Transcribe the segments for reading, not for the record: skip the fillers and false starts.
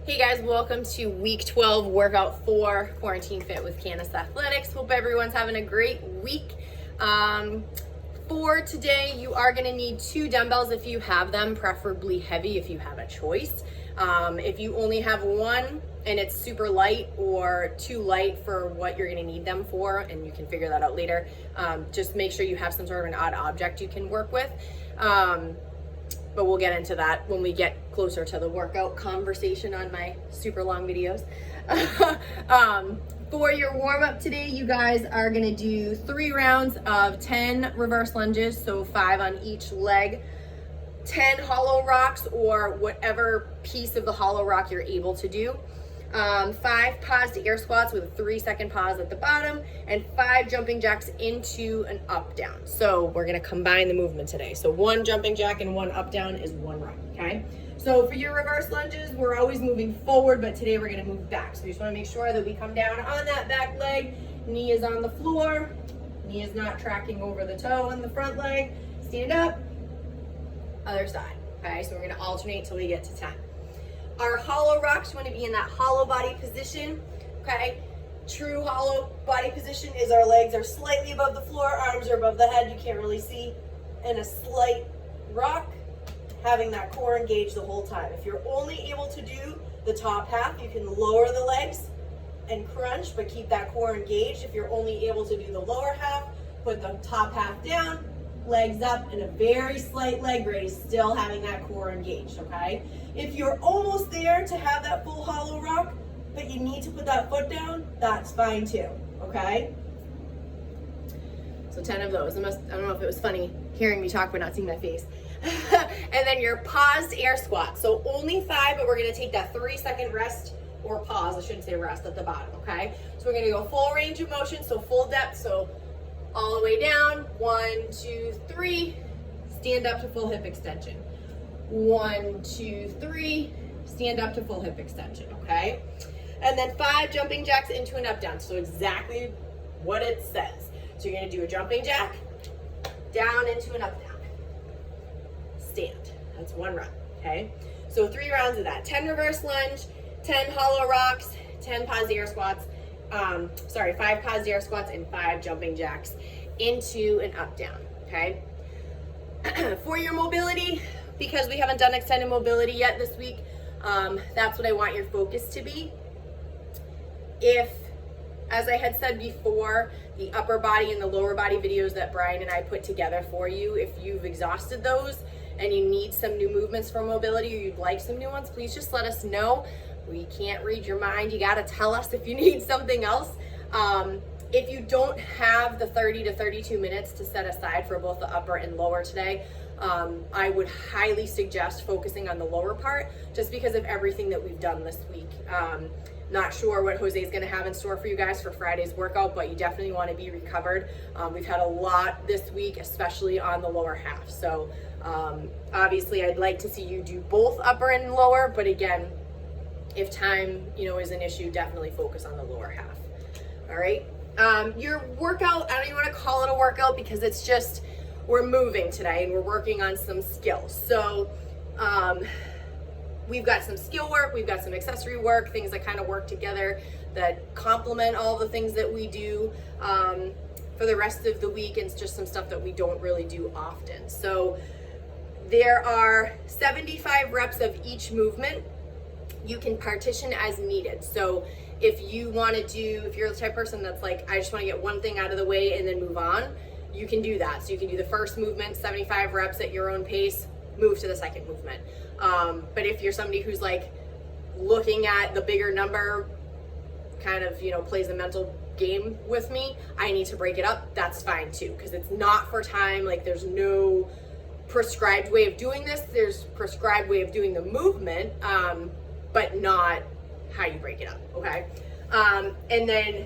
Hey guys, welcome to week 12 workout 4 Quarantine Fit with Candace Athletics. Hope everyone's having a great week. For today, you are going to need 2 dumbbells if you have them, preferably heavy if you have a choice. If you only have one and it's super light or too light for what you're going to need them for, and you can figure that out later, just make sure you have some sort of an odd object you can work with. But we'll get into that when we get closer to the workout conversation on my super long videos. For your warm-up today, you guys are gonna do 3 rounds of 10 reverse lunges, so 5 on each leg, 10 hollow rocks or whatever piece of the hollow rock you're able to do. 5 paused air squats with a 3-second pause at the bottom, and 5 jumping jacks into an up down. So we're gonna combine the movement today. So 1 jumping jack and 1 up down is 1 rep, okay? So for your reverse lunges, we're always moving forward, but today we're gonna move back. So we just wanna make sure that we come down on that back leg, knee is on the floor, knee is not tracking over the toe on the front leg, stand up, other side, okay? So we're gonna alternate till we get to 10. Our hollow rocks, you want to be in that hollow body position, okay? True hollow body position is our legs are slightly above the floor, arms are above the head, you can't really see, and a slight rock, having that core engaged the whole time. If you're only able to do the top half, you can lower the legs and crunch, but keep that core engaged. If you're only able to do the lower half, put the top half down, legs up, and a very slight leg raise, still having that core engaged, okay? If you're almost there to have that full hollow rock, but you need to put that foot down, that's fine too, okay? So 10 of those. I don't know if it was funny hearing me talk but not seeing my face. And then your paused air squat. So only 5, but we're gonna take that 3-second rest or pause, I shouldn't say rest, at the bottom, okay? So we're gonna go full range of motion, so full depth, so all the way down, 1, 2, 3, stand up to full hip extension. 1, 2, 3, stand up to full hip extension, okay? And then 5 jumping jacks into an up down, so exactly what it says. So you're gonna do a jumping jack, down into an up down. Stand, that's 1 rep, okay? So 3 rounds of that, 10 reverse lunge, 10 hollow rocks, 10 paused air squats, 5 paused air squats and 5 jumping jacks into an up down, okay? For your mobility, because we haven't done extended mobility yet this week, that's what I want your focus to be. If, as I had said before, the upper body and the lower body videos that Brian and I put together for you, if you've exhausted those and you need some new movements for mobility or you'd like some new ones, please just let us know. We can't read your mind. You gotta tell us if you need something else. If you don't have the 30 to 32 minutes to set aside for both the upper and lower today, I would highly suggest focusing on the lower part just because of everything that we've done this week. Not sure what Jose is going to have in store for you guys for Friday's workout, but you definitely want to be recovered. We've had a lot this week, especially on the lower half. So obviously I'd like to see you do both upper and lower, but again, if time, is an issue, definitely focus on the lower half. All right. Your workout, I don't even want to call it a workout because it's just, we're moving today and we're working on some skills. So we've got some skill work, we've got some accessory work, things that kind of work together that complement all the things that we do for the rest of the week, and it's just some stuff that we don't really do often. So there are 75 reps of each movement. You can partition as needed. So if you want to do, if you're the type of person that's like, I just want to get one thing out of the way and then move on, you can do that. So you can do the first movement, 75 reps at your own pace, move to the second movement. But if you're somebody who's like looking at the bigger number, kind of, plays a mental game with me, I need to break it up, that's fine too, because it's not for time. Like, there's no prescribed way of doing this. There's prescribed way of doing the movement, but not how you break it up, okay? And then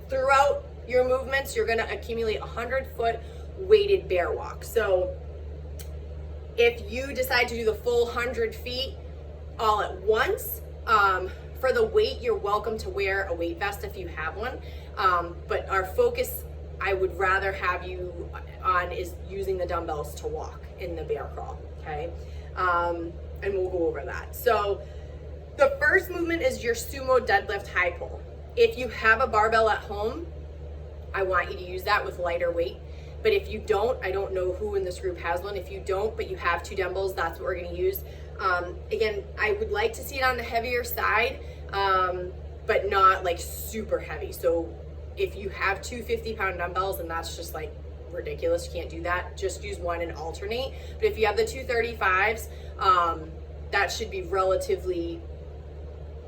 throughout your movements, you're gonna accumulate 100-foot weighted bear walk. So if you decide to do the full 100 feet all at once, for the weight, you're welcome to wear a weight vest if you have one. But our focus, I would rather have you on, is using the dumbbells to walk in the bear crawl, okay? And we'll go over that. So The first movement is your sumo deadlift high pull. If you have a barbell at home, I want you to use that with lighter weight. But if you don't, I don't know who in this group has one. If you don't, but you have 2 dumbbells, that's what we're gonna use. Again, I would like to see it on the heavier side, but not like super heavy. So if you have 2 50-pound dumbbells, and that's just like ridiculous, you can't do that. Just use one and alternate. But if you have the 2 35s, that should be relatively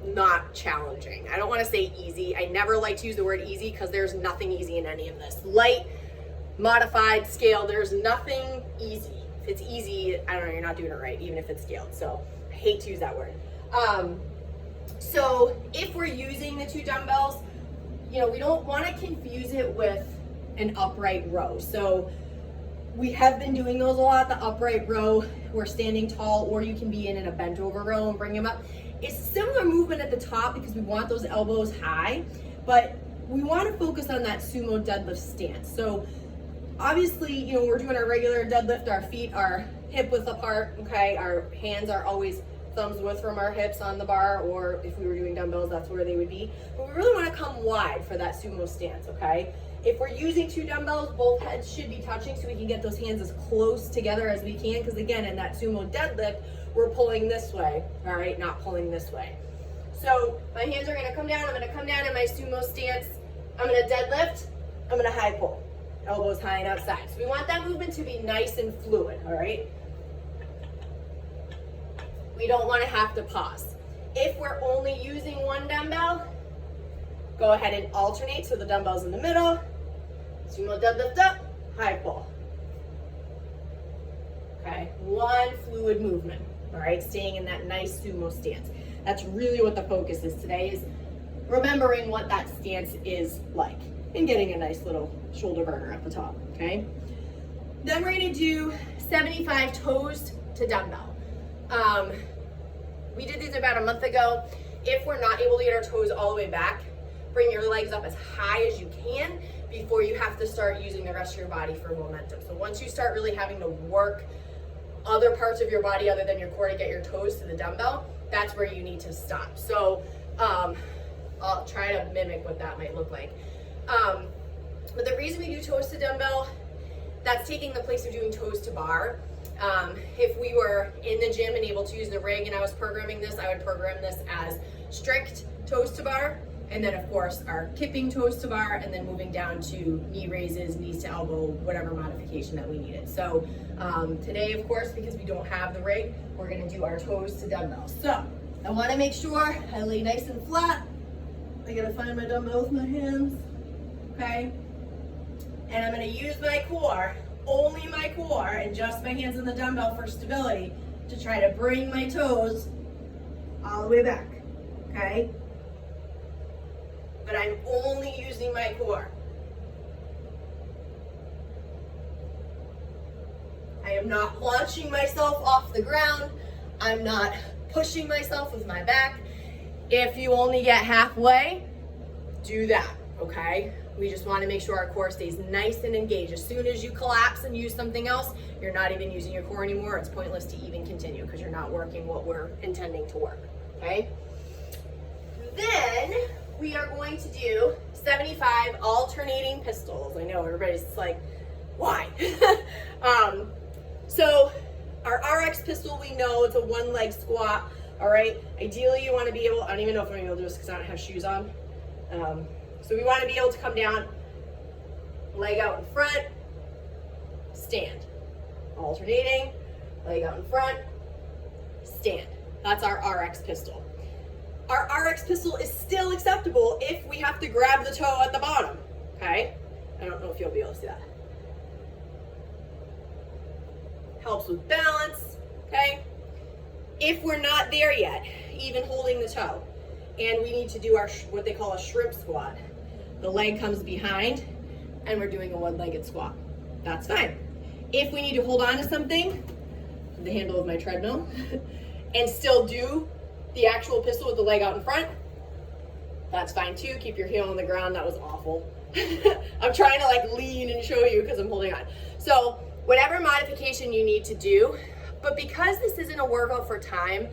not challenging. I don't want to say easy. I never like to use the word easy because there's nothing easy in any of this. Light, modified, scale, there's nothing easy. If it's easy, I don't know, you're not doing it right, even if it's scaled. So I hate to use that word. So if we're using the 2 dumbbells, you know, we don't want to confuse it with an upright row. So we have been doing those a lot, the upright row. We're standing tall, or you can be in a bent over row and bring them up. It's a similar movement at the top because we want those elbows high, but we want to focus on that sumo deadlift stance. So obviously, you know, we're doing our regular deadlift, our feet are hip width apart, okay? Our hands are always thumbs width from our hips on the bar, or if we were doing dumbbells, that's where they would be. But we really want to come wide for that sumo stance, okay? If we're using 2 dumbbells, both heads should be touching so we can get those hands as close together as we can, because again, in that sumo deadlift, we're pulling this way, all right, not pulling this way. So my hands are gonna come down, I'm gonna come down in my sumo stance, I'm gonna deadlift, I'm gonna high pull. Elbows high and outside. So we want that movement to be nice and fluid, all right? We don't wanna have to pause. If we're only using 1 dumbbell, go ahead and alternate, so the dumbbell's in the middle, sumo deadlift up, high pull. Okay, 1 fluid movement, all right, staying in that nice sumo stance. That's really what the focus is today, is remembering what that stance is like and getting a nice little shoulder burner at the top, okay? Then we're gonna do 75 toes to dumbbell. We did these about a month ago. If we're not able to get our toes all the way back, bring your legs up as high as you can before you have to start using the rest of your body for momentum. So once you start really having to work other parts of your body other than your core to get your toes to the dumbbell, that's where you need to stop. So I'll try to mimic what that might look like. But the reason we do toes to dumbbell, that's taking the place of doing toes to bar. If we were in the gym and able to use the rig and I was programming this, I would program this as strict toes to bar, and then of course our kipping toes to bar, and then moving down to knee raises, knees to elbow, whatever modification that we needed. So today, of course, because we don't have the rig, we're gonna do our toes to dumbbell. So I wanna make sure I lay nice and flat. I gotta find my dumbbell with my hands, okay? And I'm gonna use my core, only my core, and just my hands on the dumbbell for stability to try to bring my toes all the way back, okay? But I'm only using my core. I am not launching myself off the ground. I'm not pushing myself with my back. If you only get halfway, do that, okay? We just want to make sure our core stays nice and engaged. As soon as you collapse and use something else, you're not even using your core anymore. It's pointless to even continue because you're not working what we're intending to work, okay? Then we are going to do 75 alternating pistols. I know everybody's like, why? So our RX pistol, we know it's a 1-leg squat, all right? Ideally, you want to be able, I don't even know if I'm going to be able to do this because I don't have shoes on. So we want to be able to come down, leg out in front, stand. Alternating, leg out in front, stand. That's our RX pistol. Our RX pistol is still acceptable if we have to grab the toe at the bottom, okay? I don't know if you'll be able to see that. Helps with balance, okay? If we're not there yet, even holding the toe, and we need to do our what they call a shrimp squat. The leg comes behind and we're doing a 1-legged squat. That's fine. If we need to hold on to something, the handle of my treadmill, and still do the actual pistol with the leg out in front, that's fine too. Keep your heel on the ground. That was awful. I'm trying to like lean and show you because I'm holding on. So whatever modification you need to do, but because this isn't a workout for time,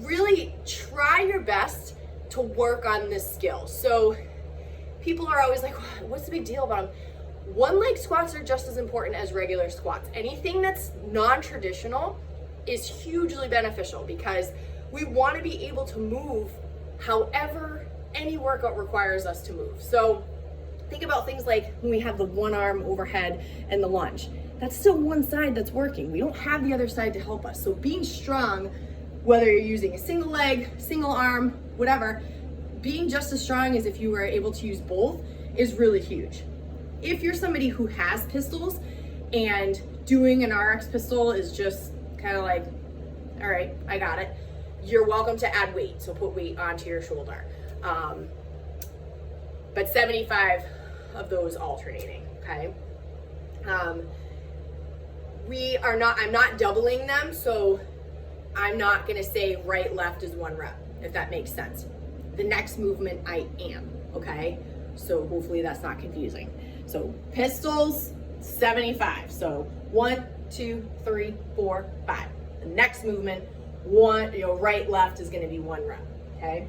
really try your best to work on this skill. So people are always like, what's the big deal about them? One leg squats are just as important as regular squats. Anything that's non-traditional is hugely beneficial because we want to be able to move however any workout requires us to move. So think about things like when we have the one arm overhead and the lunge. That's still one side that's working. We don't have the other side to help us. So being strong, whether you're using a single leg, single arm, whatever, being just as strong as if you were able to use both is really huge. If you're somebody who has pistols and doing an RX pistol is just kind of like, all right, I got it, you're welcome to add weight. So put weight onto your shoulder. But 75 of those alternating, okay? I'm not doubling them, so I'm not gonna say right, left is 1 rep, if that makes sense. The next movement I am, okay? So hopefully that's not confusing. So pistols, 75. So 1, 2, 3, 4, 5. The next movement, right, left is gonna be 1 rep, okay?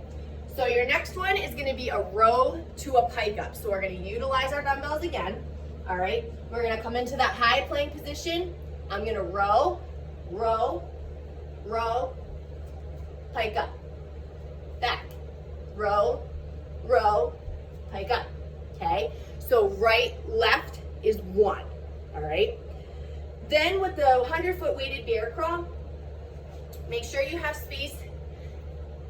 So your next one is gonna be a row to a pike up. So we're gonna utilize our dumbbells again, all right? We're gonna come into that high plank position. I'm gonna row, row, row, pike up, back, row, row, pike up, okay? So right, left is 1, all right? Then with the 100-foot weighted bear crawl, make sure you have space.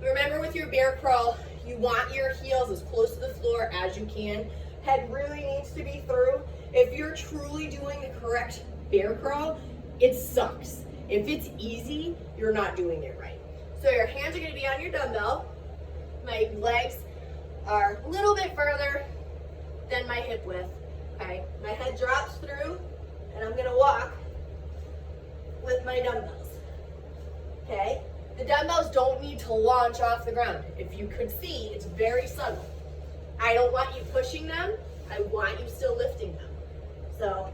Remember with your bear crawl, you want your heels as close to the floor as you can. Head really needs to be through. If you're truly doing the correct bear crawl, it sucks. If it's easy, you're not doing it right. So your hands are gonna be on your dumbbell. My legs are a little bit further than my hip width, okay? My head drops through, and I'm gonna walk with my dumbbells, okay? The dumbbells don't need to launch off the ground. If you could see, it's very subtle. I don't want you pushing them. I want you still lifting them. So,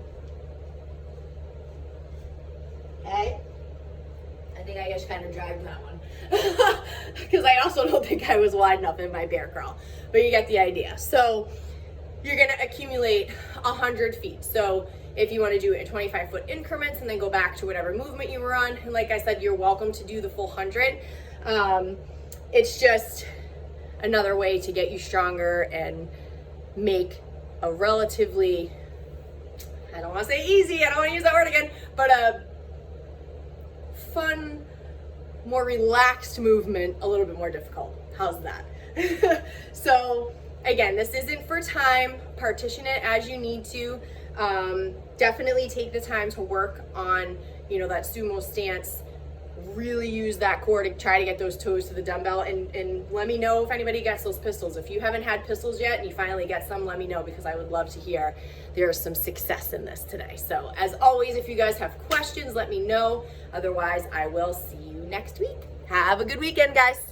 okay? I think I just kind of dragged that one. Because I also don't think I was wide enough in my bear crawl. But you get the idea. So, you're gonna accumulate 100 feet. So, if you want to do it in 25-foot increments and then go back to whatever movement you were on. And like I said, you're welcome to do the full 100. It's just another way to get you stronger and make a relatively, I don't want to say easy, I don't want to use that word again, but a fun, more relaxed movement a little bit more difficult. How's that? So again, this isn't for time. Partition it as you need to. Definitely take the time to work on, that sumo stance. Really use that core to try to get those toes to the dumbbell, and let me know if anybody gets those pistols. If you haven't had pistols yet and you finally get some, let me know, because I would love to hear there's some success in this today. So as always, if you guys have questions, let me know. Otherwise, I will see you next week. Have a good weekend, guys.